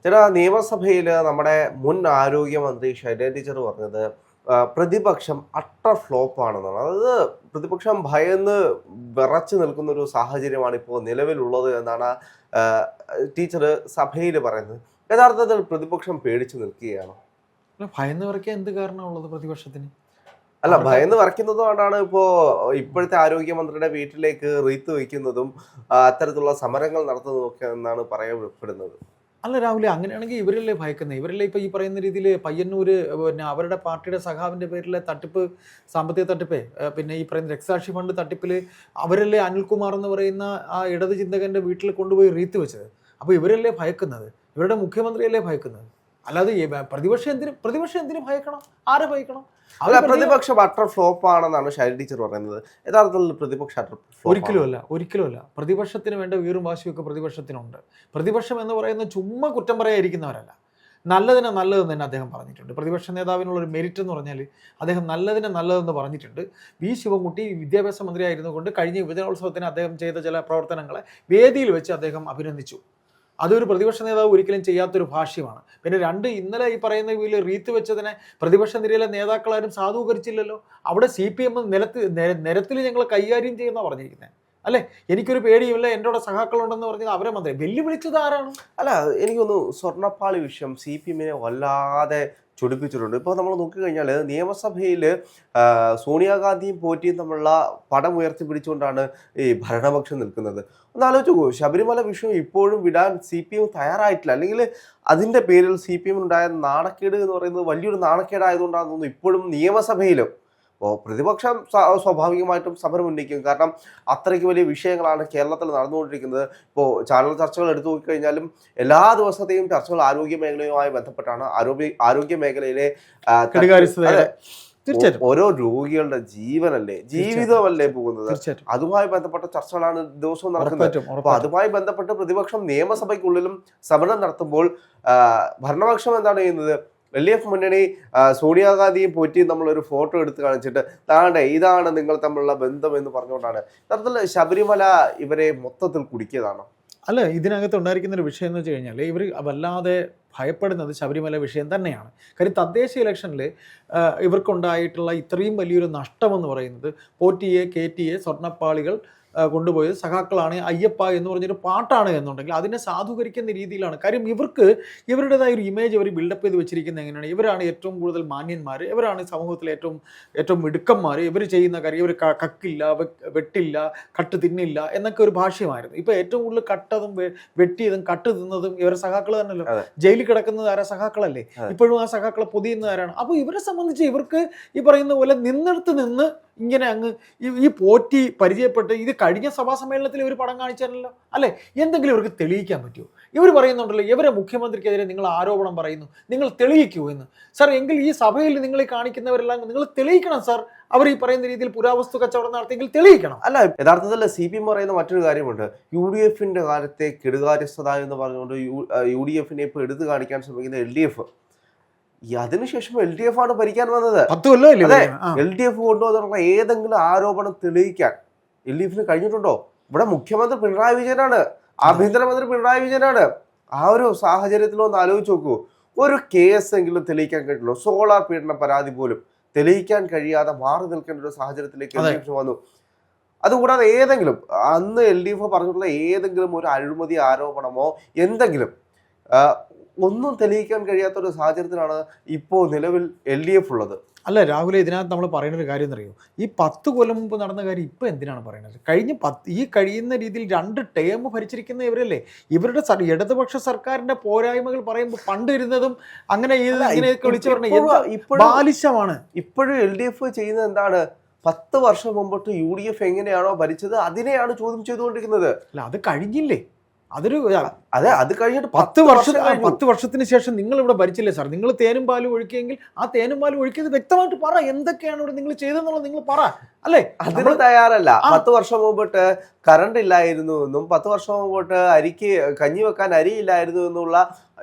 ചേട്ടാ നിയമസഭയിൽ നമ്മുടെ മുൻ ആരോഗ്യമന്ത്രി ശൈലജ ടീച്ചർ പറഞ്ഞത് പ്രതിപക്ഷം അട്ടർ ഫ്ലോപ്പ് ആണെന്നാണ്. അതായത് പ്രതിപക്ഷം ഭയന്ന് വിറച്ചു നിൽക്കുന്ന ഒരു സാഹചര്യമാണ് ഇപ്പോൾ നിലവിലുള്ളത് എന്നാണ് ടീച്ചർ സഭയിൽ പറയുന്നത്. യഥാർത്ഥത്തിൽ പ്രതിപക്ഷം പേടിച്ചു നിൽക്കുകയാണ്. ഭയന്ന് വിറയ്ക്കാൻ എന്ത് കാരണമുള്ളത് പ്രതിപക്ഷത്തിന്? അല്ല, ഭയന്ന് വിറയ്ക്കുന്നത് കൊണ്ടാണ് ഇപ്പോഴത്തെ ആരോഗ്യമന്ത്രിയുടെ വീട്ടിലേക്ക് റീത്ത് വയ്ക്കുന്നതും അത്തരത്തിലുള്ള സമരങ്ങൾ നടത്തുന്നതും ഒക്കെ എന്നാണ് പറയപ്പെടുന്നത്. അല്ല രാഹുലെ, അങ്ങനെയാണെങ്കിൽ ഇവരല്ലേ ഭയക്കുന്നത്? ഇവരല്ലേ ഇപ്പോൾ ഈ പറയുന്ന രീതിയിൽ പയ്യന്നൂര് പിന്നെ അവരുടെ പാർട്ടിയുടെ സഖാവിൻ്റെ പേരിലെ തട്ടിപ്പ്, സാമ്പത്തിക തട്ടിപ്പേ, പിന്നെ ഈ പറയുന്ന രക്തസാക്ഷി ഫണ്ട് തട്ടിപ്പിൽ അവരല്ലേ അനിൽകുമാർ എന്ന് പറയുന്ന ആ ഇടത് ചിന്തകൻ്റെ വീട്ടിൽ കൊണ്ടുപോയി റീത്ത് വെച്ചത്. അപ്പോൾ ഇവരല്ലേ ഭയക്കുന്നത്? ഇവരുടെ മുഖ്യമന്ത്രിയല്ലേ ഭയക്കുന്നത്? അല്ലാതെ പ്രതിപക്ഷം എന്തിനു ഭയക്കണം? ആരെ ഭയക്കണം? പ്രതിപക്ഷം അട്ടർ ഫ്ലോപ്പ് ആണെന്നാണ് ശൈലജ ടീച്ചർ പറയുന്നത്. യഥാർത്ഥത്തിൽ പ്രതിപക്ഷം ഒരിക്കലുമല്ല. പ്രതിപക്ഷത്തിന് വേണ്ട വീറും വാശിയൊക്കെ പ്രതിപക്ഷത്തിനുണ്ട്. പ്രതിപക്ഷം എന്ന് പറയുന്നത് ചുമ്മാ കുറ്റം പറയാതിരിക്കുന്നവരല്ല. നല്ലതിനെ നല്ലതെന്ന് തന്നെ അദ്ദേഹം പറഞ്ഞിട്ടുണ്ട്. പ്രതിപക്ഷ നേതാവിനുള്ള ഒരു മെരിറ്റ് എന്ന് പറഞ്ഞാൽ അദ്ദേഹം നല്ലതിനെ നല്ലതെന്ന് പറഞ്ഞിട്ടുണ്ട്. വി ശിവൻകുട്ടി വിദ്യാഭ്യാസ മന്ത്രിയായിരുന്നു കൊണ്ട് കഴിഞ്ഞ യുവജനോത്സവത്തിന് അദ്ദേഹം ചെയ്ത ചില പ്രവർത്തനങ്ങളെ വേദിയിൽ വെച്ച് അദ്ദേഹം അഭിനന്ദിച്ചു. അതൊരു പ്രതിപക്ഷ നേതാവ് ഒരിക്കലും ചെയ്യാത്തൊരു ഭാഷ്യമാണ്. പിന്നെ ഇന്നലെ ഈ പറയുന്ന വീട്ടിൽ റീത്ത് വെച്ചതിനെ പ്രതിപക്ഷ നിരയിലെ നേതാക്കളാരും സാധൂകരിച്ചില്ലല്ലോ. അവിടെ CPM നിരത്തിൽ ഞങ്ങൾ കൈകാര്യം ചെയ്യുന്ന പറഞ്ഞിരിക്കുന്നത് അല്ലേ? എനിക്കൊരു പേടിയുമില്ല, എൻ്റെ കൂടെ സഹാക്കളുണ്ടെന്ന് പറഞ്ഞത് അവരെ മന്ത്രി വെല്ലുവിളിച്ചത് ആരാണ്? അല്ല, എനിക്കൊന്ന് സ്വർണ്ണപ്പാളി വിഷയം CPM വല്ലാതെ ചൊടിപ്പിച്ചിട്ടുണ്ട്. ഇപ്പോൾ നമ്മൾ നോക്കിക്കഴിഞ്ഞാൽ നിയമസഭയിൽ സോണിയാഗാന്ധിയും പോറ്റിയും തമ്മിലുള്ള പടം ഉയർത്തിപ്പിടിച്ചുകൊണ്ടാണ് ഈ ഭരണപക്ഷം നിൽക്കുന്നത്. ഒന്ന് ആലോചിച്ചു, ശബരിമല വിഷയം ഇപ്പോഴും വിടാൻ CPM തയ്യാറായിട്ടില്ല. അല്ലെങ്കിൽ അതിൻ്റെ പേരിൽ CPM ഉണ്ടായ നാണക്കേട് എന്ന് പറയുന്നത് വലിയൊരു നാണക്കേടായതുകൊണ്ടാണെന്ന് തോന്നുന്നു ഇപ്പോഴും നിയമസഭയിലും. അപ്പോൾ പ്രതിപക്ഷം സ്വാഭാവികമായിട്ടും സമരം ഉന്നയിക്കും. കാരണം അത്രയ്ക്ക് വലിയ വിഷയങ്ങളാണ് കേരളത്തിൽ നടന്നുകൊണ്ടിരിക്കുന്നത്. ഇപ്പോൾ ചാനൽ ചർച്ചകൾ എടുത്തു നോക്കിക്കഴിഞ്ഞാലും എല്ലാ ദിവസത്തെയും ചർച്ചകൾ ആരോഗ്യ മേഖലയുമായി ബന്ധപ്പെട്ടാണ്. ആരോഗ്യ മേഖലയിലെ ഓരോ രോഗികളുടെ ജീവിതമല്ലേ പോകുന്നത്. അതുമായി ബന്ധപ്പെട്ട ചർച്ചകളാണ് ദിവസവും നടക്കുന്നത്. അപ്പൊ അതുമായി ബന്ധപ്പെട്ട് പ്രതിപക്ഷം നിയമസഭയ്ക്കുള്ളിലും സമരം നടത്തുമ്പോൾ ഭരണപക്ഷം എന്താണ് ചെയ്യുന്നത്? LDF മുന്നണി സോണിയാഗാന്ധിയും പോറ്റിയും നമ്മളൊരു ഫോട്ടോ എടുത്ത് കാണിച്ചിട്ട് ഇതാണ് നിങ്ങൾ തമ്മിലുള്ള ബന്ധം എന്ന് പറഞ്ഞുകൊണ്ടാണ്. യഥാർത്ഥത്തിൽ ശബരിമല ഇവരെ മൊത്തത്തിൽ കുടിക്കിയതാണോ? അല്ല, ഇതിനകത്ത് ഉണ്ടായിരിക്കുന്ന ഒരു വിഷയം എന്ന് വെച്ച് കഴിഞ്ഞാൽ ഇവർ വല്ലാതെ ഭയപ്പെടുന്നത് ശബരിമല വിഷയം തന്നെയാണ്. കാര്യം തദ്ദേശ ഇലക്ഷനിൽ ഇവർക്കുണ്ടായിട്ടുള്ള ഇത്രയും വലിയൊരു നഷ്ടമെന്ന് പറയുന്നത് പോറ്റിയെ കേറ്റിയെ സ്വർണ്ണപ്പാളികൾ കൊണ്ടുപോയത് സഖാക്കളാണ്, അയ്യപ്പ എന്ന് പറഞ്ഞൊരു പാട്ടാണ് എന്നുണ്ടെങ്കിൽ അതിനെ സാധൂകരിക്കുന്ന രീതിയിലാണ്. കാര്യം ഇവരുടേതായ ഒരു ഇമേജ് അവർ ബിൽഡപ്പ് ചെയ്ത് വെച്ചിരിക്കുന്നത് എങ്ങനെയാണ്? ഇവരാണ് ഏറ്റവും കൂടുതൽ മാന്യന്മാർ, ഇവരാണ് സമൂഹത്തിലെ ഏറ്റവും മിടുക്കന്മാർ, ഇവർ ചെയ്യുന്ന കാര്യം ഇവർ കക്കില്ല, വെട്ടില്ല, കട്ട് തിന്നില്ല എന്നൊക്കെ ഒരു ഭാഷ്യമായിരുന്നു. ഇപ്പോൾ ഏറ്റവും കൂടുതൽ കട്ടതും വെട്ടിയതും കട്ട് തിന്നതും ഇവരെ സഖാക്കൾ തന്നെയല്ലോ. ജയിലിൽ കിടക്കുന്നത് ആരാ? സഖാക്കളല്ലേ. ഇപ്പോഴും ആ സഖാക്കളെ പൊതിയുന്നത് ആരാണ്? അപ്പോൾ ഇവരെ സംബന്ധിച്ച് ഇവർക്ക് ഈ പറയുന്ന പോലെ നിന്നെടുത്ത് നിന്ന് ഇങ്ങനെ അങ്ങ് ഈ പോറ്റി പരിചയപ്പെട്ട് ഇത് കഴിഞ്ഞ സഭാ സമ്മേളനത്തിൽ ഇവർ പടം കാണിച്ചാലല്ലോ അല്ലേ? എന്തെങ്കിലും ഇവർക്ക് തെളിയിക്കാൻ പറ്റുമോ? ഇവർ പറയുന്നുണ്ടല്ലോ ഇവരെ മുഖ്യമന്ത്രിക്കെതിരെ നിങ്ങൾ ആരോപണം പറയുന്നു, നിങ്ങൾ തെളിയിക്കൂ എന്ന്. സാർ, എങ്കിൽ ഈ സഭയിൽ നിങ്ങൾ കാണിക്കുന്നവരെല്ലാം നിങ്ങൾ തെളിയിക്കണം സാർ. അവർ ഈ പറയുന്ന രീതിയിൽ പുരാവസ്തു കച്ചവടം നടത്തിയെങ്കിൽ തെളിയിക്കണം. അല്ല, യഥാർത്ഥത്തിൽ CPM പറയുന്ന മറ്റൊരു കാര്യമുണ്ട്. UDF കാലത്തെ കെടുകാര്യസ്ഥത എന്ന് പറഞ്ഞുകൊണ്ട് UDF ഇപ്പോൾ എടുത്തു കാണിക്കാൻ ശ്രമിക്കുന്ന LDF. അതിനുശേഷം LDF ആണ് ഭരിക്കാൻ വന്നത്. 10 കൊല്ലം. അതെ, LDF കൊണ്ടുവന്നുള്ള ഏതെങ്കിലും ആരോപണം തെളിയിക്കാൻ LDF കഴിഞ്ഞിട്ടുണ്ടോ? ഇവിടെ മുഖ്യമന്ത്രി പിണറായി വിജയനാണ്, ആഭ്യന്തരമന്ത്രി പിണറായി വിജയനാണ്. ആ ഒരു സാഹചര്യത്തിൽ ഒന്ന് ആലോചിച്ച് നോക്കൂ. ഒരു കേസെങ്കിലും തെളിയിക്കാൻ കഴിയുള്ളൂ. സോളാർ പീഡന പരാതി പോലും തെളിയിക്കാൻ കഴിയാതെ മാറി നിൽക്കേണ്ട ഒരു സാഹചര്യത്തിലേക്ക് LDF വന്നു. അതുകൂടാതെ ഏതെങ്കിലും അന്ന് LDF പറഞ്ഞിട്ടുള്ള ഏതെങ്കിലും ഒരു അഴിമതി ആരോപണമോ എന്തെങ്കിലും ഒന്നും തെളിയിക്കാൻ കഴിയാത്തൊരു സാഹചര്യത്തിലാണ് ഇപ്പോൾ നിലവിൽ LDF ഉള്ളത്. അല്ല രാഹുലെ, ഇതിനകത്ത് നമ്മൾ പറയുന്ന ഒരു കാര്യം എന്നറിയോ? ഈ 10 കൊല്ലം മുമ്പ് നടന്ന കാര്യം ഇപ്പം എന്തിനാണ് പറയുന്നത്? കഴിയുന്ന രീതിയിൽ 2 ടേം ഭരിച്ചിരിക്കുന്ന ഇവരല്ലേ. ഇവരുടെ ഇടതുപക്ഷ സർക്കാരിന്റെ പോരായ്മകൾ പറയുമ്പോൾ പണ്ട് ഇരുന്നതും അങ്ങനെ ഇങ്ങനെയൊക്കെ വിളിച്ചു പറഞ്ഞ ബാലിശമാണ്. ഇപ്പോഴും LDF ചെയ്യുന്നത് എന്താണ്? 10 വർഷം മുമ്പോട്ട് UDF എങ്ങനെയാണോ ഭരിച്ചത് അതിനെയാണ് ചോദ്യം ചെയ്തുകൊണ്ടിരിക്കുന്നത്. അല്ല, അത് കഴിഞ്ഞില്ലേ? അത് കഴിഞ്ഞിട്ട് 10 വർഷത്തിന് ശേഷം നിങ്ങൾ ഇവിടെ ഭരിച്ചില്ലേ സാർ? നിങ്ങൾ തേനും പാലും ഒഴുക്കിയെങ്കിൽ ആ തേനും പാലും ഒഴുക്കിയത് വ്യക്തമായിട്ട് പറ. എന്തൊക്കെയാണ് ഇവിടെ നിങ്ങൾ ചെയ്തെന്നുള്ളത് നിങ്ങൾ പറ. അല്ലേ? അതിന് തയ്യാറല്ല. 10 വർഷം മുമ്പോട്ട് കറണ്ട് ഇല്ലായിരുന്നു എന്നും 10 വർഷം മുമ്പോട്ട് കഞ്ഞി വെക്കാൻ അരിയില്ലായിരുന്നു എന്നുള്ള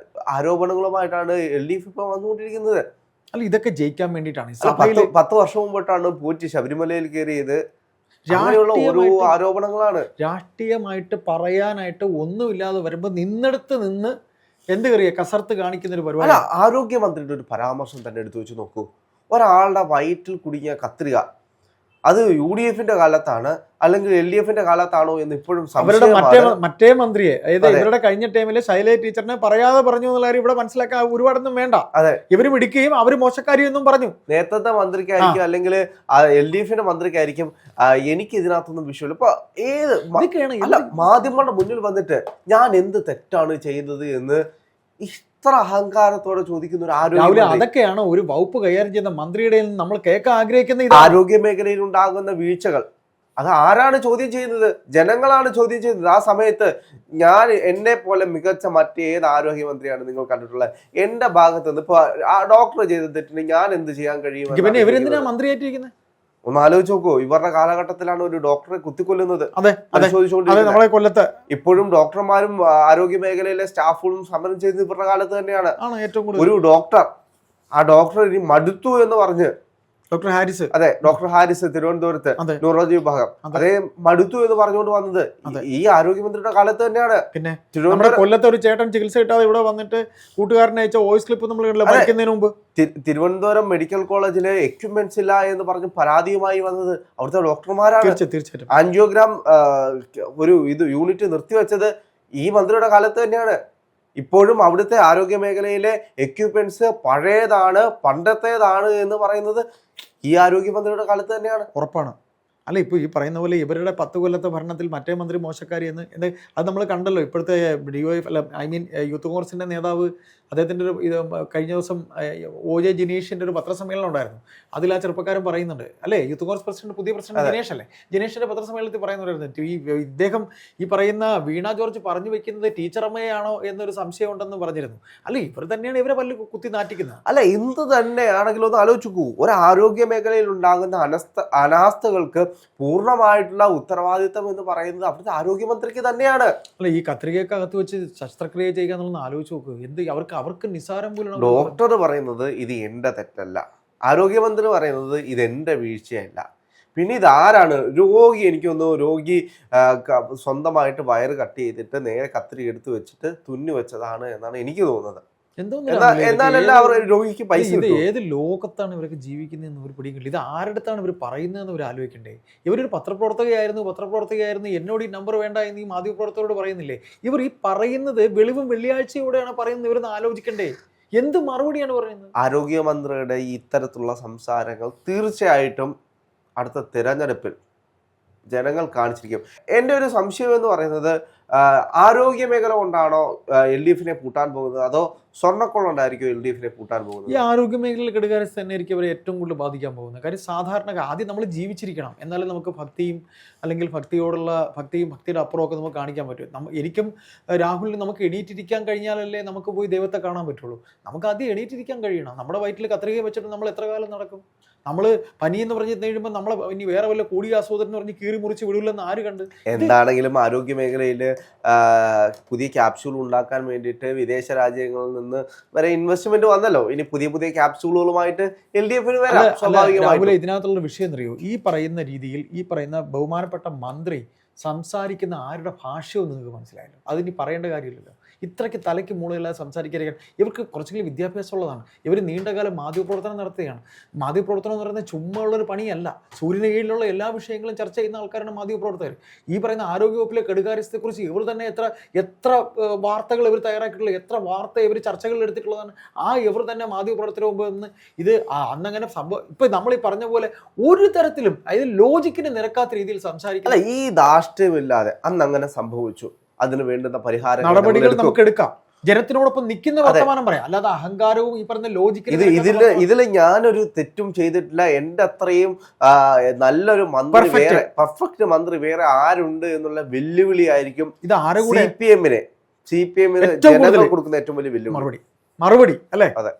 ആരോപണങ്ങളുമായിട്ടാണ് LDF ഇപ്പൊ വന്നുകൊണ്ടിരിക്കുന്നത്. അല്ല, ഇതൊക്കെ ജയിക്കാൻ വേണ്ടിയിട്ടാണ്. 10 വർഷം മുമ്പോട്ടാണ് പോറ്റി ശബരിമലയിൽ കയറിയത്. ഓരോ ആരോപണങ്ങളാണ്. രാഷ്ട്രീയമായിട്ട് പറയാനായിട്ട് ഒന്നുമില്ലാതെ വരുമ്പോൾ നിന്നെടുത്ത് നിന്ന് എന്ത് കറിയ കസർത്ത് കാണിക്കുന്ന ഒരു പരിപാടി. അല്ല, ആരോഗ്യമന്ത്രിയുടെ ഒരു പരാമർശം തന്നെ എടുത്തു വെച്ച് നോക്കൂ. ഒരാളുടെ വയറ്റിൽ കുടുങ്ങിയ കത്രിക അത് UDF-ന്റെ കാലത്താണ് അല്ലെങ്കിൽ LDF-ന്റെ കാലത്താണോ എന്ന് ഇപ്പോഴും അവരുടെ മറ്റേ മന്ത്രിയെ, അതായത് ഇവരുടെ കഴിഞ്ഞ ടൈമില് ശൈലജ ടീച്ചറിനെ പറയാതെ പറഞ്ഞു എന്നുള്ള കാര്യം ഇവിടെ മനസ്സിലാക്കാൻ ഒരുപാടൊന്നും വേണ്ട. അതെ, ഇവര് പിടിക്കുകയും അവര് മോശക്കാരിയെന്നും പറഞ്ഞു. നേരത്തെ മന്ത്രിക്കായിരിക്കും അല്ലെങ്കിൽ LDF-ന്റെ മന്ത്രിക്കായിരിക്കും. എനിക്ക് ഇതിനകത്തൊന്നും വിഷയമില്ല. ഇപ്പൊ അല്ല, മാധ്യമങ്ങളുടെ മുന്നിൽ വന്നിട്ട് ഞാൻ എന്ത് തെറ്റാണ് ചെയ്യുന്നത് എന്ന് ഇത്ര അഹങ്കാരത്തോടെ ചോദിക്കുന്ന ഒരു ആരോഗ്യ, അതൊക്കെയാണ് ഒരു വകുപ്പ് കൈകാര്യം ചെയ്യുന്ന മന്ത്രിയുടെ നമ്മൾ കേൾക്കാൻ ആഗ്രഹിക്കുന്ന. ആരോഗ്യ മേഖലയിൽ ഉണ്ടാകുന്ന വീഴ്ചകൾ അത് ആരാണ് ചോദ്യം ചെയ്യുന്നത്? ജനങ്ങളാണ് ചോദ്യം ചെയ്യുന്നത്. ആ സമയത്ത് എന്നെ പോലെ മികച്ച മറ്റേത് ആരോഗ്യമന്ത്രിയാണ് നിങ്ങൾ കണ്ടിട്ടുള്ളത്? എന്റെ ഭാഗത്ത് നിന്ന് ഇപ്പൊ ആ ഡോക്ടർ ചെയ്ത തെറ്റിന് ഞാൻ എന്ത് ചെയ്യാൻ കഴിയും? പിന്നെ ഇവരെന്തിനാ മന്ത്രിയായിട്ടിരിക്കുന്നത്? ഒന്ന് ആലോചിച്ച് നോക്കൂ. ഇവരുടെ കാലഘട്ടത്തിലാണ് ഒരു ഡോക്ടറെ കുത്തിക്കൊല്ലുന്നത്. കൊല്ലത്ത് ഇപ്പോഴും ഡോക്ടർമാരും ആരോഗ്യ മേഖലയിലെ സ്റ്റാഫുകളും സമരം ചെയ്യുന്നത് ഇവരുടെ കാലത്ത് തന്നെയാണ്. ഒരു ഡോക്ടർ, ആ ഡോക്ടർ ഇനി മടുത്തു എന്ന് പറഞ്ഞ്, ഡോക്ടർ ഹാരിസ്, അതെ, ഡോക്ടർ ഹാരിസ് തിരുവനന്തപുരത്ത് ന്യൂറോളജി വിഭാഗം, അതേ മടുത്തു എന്ന് പറഞ്ഞുകൊണ്ട് വന്നത് ഈ ആരോഗ്യമന്ത്രിയുടെ കാലത്ത് തന്നെയാണ്. പിന്നെ കൊല്ലത്തെ ഒരു ചേട്ടൻ ചികിത്സ കിട്ടാതെ ഇവിടെ വന്നിട്ട് കൂട്ടുകാരനെ അയച്ച വോയിസ് ക്ലിപ്പ് നമ്മൾ മരിക്കുന്നതിന് മുമ്പ് തിരുവനന്തപുരം മെഡിക്കൽ കോളേജില് എക്യുപ്മെന്റ്സ് ഇല്ല എന്ന് പറഞ്ഞ് പരാതിയുമായി വന്നത് അവിടുത്തെ ഡോക്ടർമാരാണ്. തീർച്ചയായിട്ടും ആൻജിയോഗ്രാം ഒരു യൂണിറ്റ് നിർത്തിവെച്ചത് ഈ മന്ത്രിയുടെ കാലത്ത് തന്നെയാണ്. ഇപ്പോഴും അവിടുത്തെ ആരോഗ്യ മേഖലയിലെ എക്യുപ്മെന്റ്സ് പഴയതാണ്, പണ്ടത്തേതാണ് എന്ന് പറയുന്നത് ഈ ആരോഗ്യമന്ത്രിയുടെ കാലത്ത് തന്നെയാണ്. ഉറപ്പാണ്. അല്ല, ഇപ്പോൾ ഈ പറയുന്ന പോലെ ഇവരുടെ 10 കൊല്ലത്തെ ഭരണത്തിൽ മറ്റേ മന്ത്രി മോശക്കാരി എന്ന് അത് നമ്മൾ കണ്ടല്ലോ. ഇപ്പോഴത്തെ DYF അല്ല, യൂത്ത് കോൺഗ്രസിൻ്റെ നേതാവ്, അദ്ദേഹത്തിൻ്റെ ഒരു കഴിഞ്ഞ ദിവസം OJ ജിനേഷിൻ്റെ ഒരു പത്രസമ്മേളനം ഉണ്ടായിരുന്നു. അതിൽ ആ ചെറുപ്പക്കാരൻ പറയുന്നുണ്ട്, അല്ലേ, യൂത്ത് കോൺഗ്രസ് പ്രസിഡന്റ്, പുതിയ പ്രസിഡന്റ് ജിനേഷ് അല്ലേ, ജിനേഷിൻ്റെ പത്രസമ്മേളനത്തിൽ പറയുന്നുണ്ടായിരുന്നു ഇദ്ദേഹം ഈ പറയുന്ന വീണ ജോർജ് പറഞ്ഞു വെക്കുന്നത് ടീച്ചറമ്മയാണോ എന്നൊരു സംശയം ഉണ്ടെന്ന് പറഞ്ഞിരുന്നു. അല്ല, ഇവർ തന്നെയാണ് ഇവരെ പല്ല് കുത്തി നാട്ടിക്കുന്നത്. അല്ല, എന്ത് തന്നെയാണെങ്കിലും ഒന്ന് ആലോചിക്കൂ. ഒരു ആരോഗ്യ മേഖലയിൽ ഉണ്ടാകുന്ന അനാസ്ഥകൾക്ക് പൂർണ്ണമായിട്ടുള്ള ഉത്തരവാദിത്തം എന്ന് പറയുന്നത് അവിടുത്തെ ആരോഗ്യമന്ത്രിക്ക് തന്നെയാണ്. അല്ല, ഈ കത്രികക്കകത്ത് വെച്ച് ശസ്ത്രക്രിയ ചെയ്യുക എന്നുള്ളത് ആലോചിച്ച് നോക്കുക. എന്ത് അവർക്ക് നിസ്സാരം പോലും. ഡോക്ടർ പറയുന്നത് ഇത് എന്റെ തെറ്റല്ല, ആരോഗ്യമന്ത്രി പറയുന്നത് ഇത് എന്റെ വീഴ്ചയല്ല. പിന്നെ ഇതാരാണ്? രോഗി, എനിക്കൊന്ന് രോഗി സ്വന്തമായിട്ട് വയറ് കട്ട് ചെയ്തിട്ട് നേരെ കത്രിക എടുത്ത് വെച്ചിട്ട് തുന്നി വെച്ചതാണ് എന്നാണ് എനിക്ക് തോന്നുന്നത്. എന്നാലല്ല അവർ രോഗിക്ക് പൈസ. ഇത് ഏത് ലോകത്താണ് ഇവരൊക്കെ ജീവിക്കുന്നതെന്ന് ഒരു പിടിയും കിട്ടില്ല. ഇത് ആരുടെടുത്താണ് ഇവർ പറയുന്നതെന്ന് ഇവർ ആലോചിക്കണ്ടേ? ഇവരൊരു പത്രപ്രവർത്തകയായിരുന്നു, എന്നോട് ഈ നമ്പർ വേണ്ട എന്ന് ഈ മാധ്യമപ്രവർത്തകരോട് പറയുന്നില്ലേ? ഇവർ ഈ പറയുന്നത് വെളിവും വെള്ളിയാഴ്ചയോടെയാണ് പറയുന്നത്. ഇവരൊന്ന് ആലോചിക്കണ്ടേ? എന്ത് മറുപടിയാണ് പറയുന്നത്? ആരോഗ്യമന്ത്രിയുടെ ഈ ഇത്തരത്തിലുള്ള സംസാരങ്ങൾ തീർച്ചയായിട്ടും അടുത്ത തിരഞ്ഞെടുപ്പിൽ ജനങ്ങൾ കാണിച്ചിരിക്കും. എൻ്റെ ഒരു സംശയം എന്ന് പറയുന്നത്, ആരോഗ്യ മേഖല കൊണ്ടാണോ LDF-നെ പൂട്ടാൻ പോകുന്നത്, അതോ സ്വർണ്ണക്കൊള്ളുണ്ടായിരിക്കും LDF-നെ പൂട്ടാൻ പോകുന്നത്? ഈ ആരോഗ്യ മേഖലയിൽ കെടുകാര്യസ്ഥ തന്നെ ആയിരിക്കും അവരെ ഏറ്റവും കൂടുതൽ ബാധിക്കാൻ പോകുന്നത്. കാര്യം സാധാരണ ആദ്യം നമ്മൾ ജീവിച്ചിരിക്കണം, എന്നാലും നമുക്ക് ഭക്തിയും അല്ലെങ്കിൽ ഭക്തിയുടെ അപ്പുറമൊക്കെ നമുക്ക് കാണിക്കാൻ പറ്റും. എനിക്കും രാഹുലിന് നമുക്ക് എണീറ്റിരിക്കാൻ കഴിഞ്ഞാലല്ലേ നമുക്ക് പോയി ദൈവത്തെ കാണാൻ പറ്റുള്ളൂ. നമുക്ക് ആദ്യം എണീറ്റിരിക്കാൻ കഴിയണം. നമ്മുടെ വയറ്റിൽ കത്രിക വെച്ചിട്ട് നമ്മൾ എത്ര കാലം നടക്കും? നമ്മൾ പനി എന്ന് പറഞ്ഞ് കഴിയുമ്പോൾ നമ്മളെ ഇനി വേറെ വല്ല കൂടിയാസ്വാദനം എന്ന് പറഞ്ഞ് കീറി മുറിച്ച് വിടില്ലെന്ന് ആര് കണ്ട്? എന്താണെങ്കിലും ആരോഗ്യ മേഖലയിൽ പുതിയ ക്യാപ്സ്യൂൾ ഉണ്ടാക്കാൻ വേണ്ടിയിട്ട് വിദേശ രാജ്യങ്ങളിൽ നിന്ന് വരെ ഇൻവെസ്റ്റ്മെന്റ് വന്നല്ലോ. ഇനി പുതിയ ക്യാപ്സ്യൂളുകളുമായിട്ട് LDF-ന് വരാം സ്വാഭാവികമായിട്ടും. ഇതിനകത്തുള്ള വിഷയം എന്നറിയോ? ഈ പറയുന്ന രീതിയിൽ ഈ പറയുന്ന ബഹുമാനപ്പെട്ട മന്ത്രി സംസാരിക്കുന്ന ആരുടെ ഭാഷയൊന്നും നിങ്ങൾക്ക് മനസ്സിലായല്ലോ. അതിനി പറയേണ്ട കാര്യമില്ലല്ലോ. ഇത്രയ്ക്ക് തലയ്ക്ക് മൂളയില്ലാതെ സംസാരിക്കാൻ ഇവർക്ക് കുറച്ചെങ്കിലും വിദ്യാഭ്യാസം ഉള്ളതാണ്. ഇവർ നീണ്ടകാലം മാധ്യമപ്രവർത്തനം നടത്തുകയാണ്. മാധ്യമപ്രവർത്തനം എന്ന് പറയുന്നത് ചുമ്മാ ഉള്ളൊരു പണിയല്ല. സൂര്യന് കീഴിലുള്ള എല്ലാ വിഷയങ്ങളും ചർച്ച ചെയ്യുന്ന ആൾക്കാരാണ് മാധ്യമപ്രവർത്തകർ. ഈ പറയുന്ന ആരോഗ്യവകുപ്പിലെ കെടുകാര്യസ്ഥയെക്കുറിച്ച് ഇവർ തന്നെ എത്ര വാർത്തകൾ ഇവർ തയ്യാറാക്കിയിട്ടുള്ളത്, എത്ര വാർത്ത ഇവർ ചർച്ചകളിൽ എടുത്തിട്ടുള്ളതാണ്. ഇവർ തന്നെ മാധ്യമപ്രവർത്തകർ മുമ്പ് നിന്ന് ഇത് അന്നങ്ങനെ സംഭവം ഇപ്പം നമ്മൾ ഈ പറഞ്ഞ പോലെ ഒരു തരത്തിലും അതായത് ലോജിക്കിന് നിരക്കാത്ത രീതിയിൽ സംസാരിക്കില്ല. ഈ ധാർഷ്ട്യമില്ലാതെ അന്ന് അങ്ങനെ സംഭവിച്ചു, അതിന് വേണ്ടുന്ന നടപടികൾ നമുക്ക് എടുക്കാം. ജനത്തിനോടൊപ്പം നിൽക്കുന്ന വർത്തമാനം പറയാം, അല്ലാതെ അഹങ്കാരവും ഈ പറഞ്ഞ ലോജിക്ക് ഇതില് ഞാനൊരു തെറ്റും ചെയ്തിട്ടില്ല, എന്റെ അത്രയും നല്ലൊരു മന്ത്രി വേറെ, പെർഫെക്റ്റ് മന്ത്രി വേറെ ആരുണ്ട് എന്നുള്ള വെല്ലുവിളി ആയിരിക്കും ഇത് ആരും CPM-ന് ജനങ്ങൾ കൊടുക്കുന്ന ഏറ്റവും വലിയ വെല്ലുവിളി മറുപടി അല്ലേ? അതെ.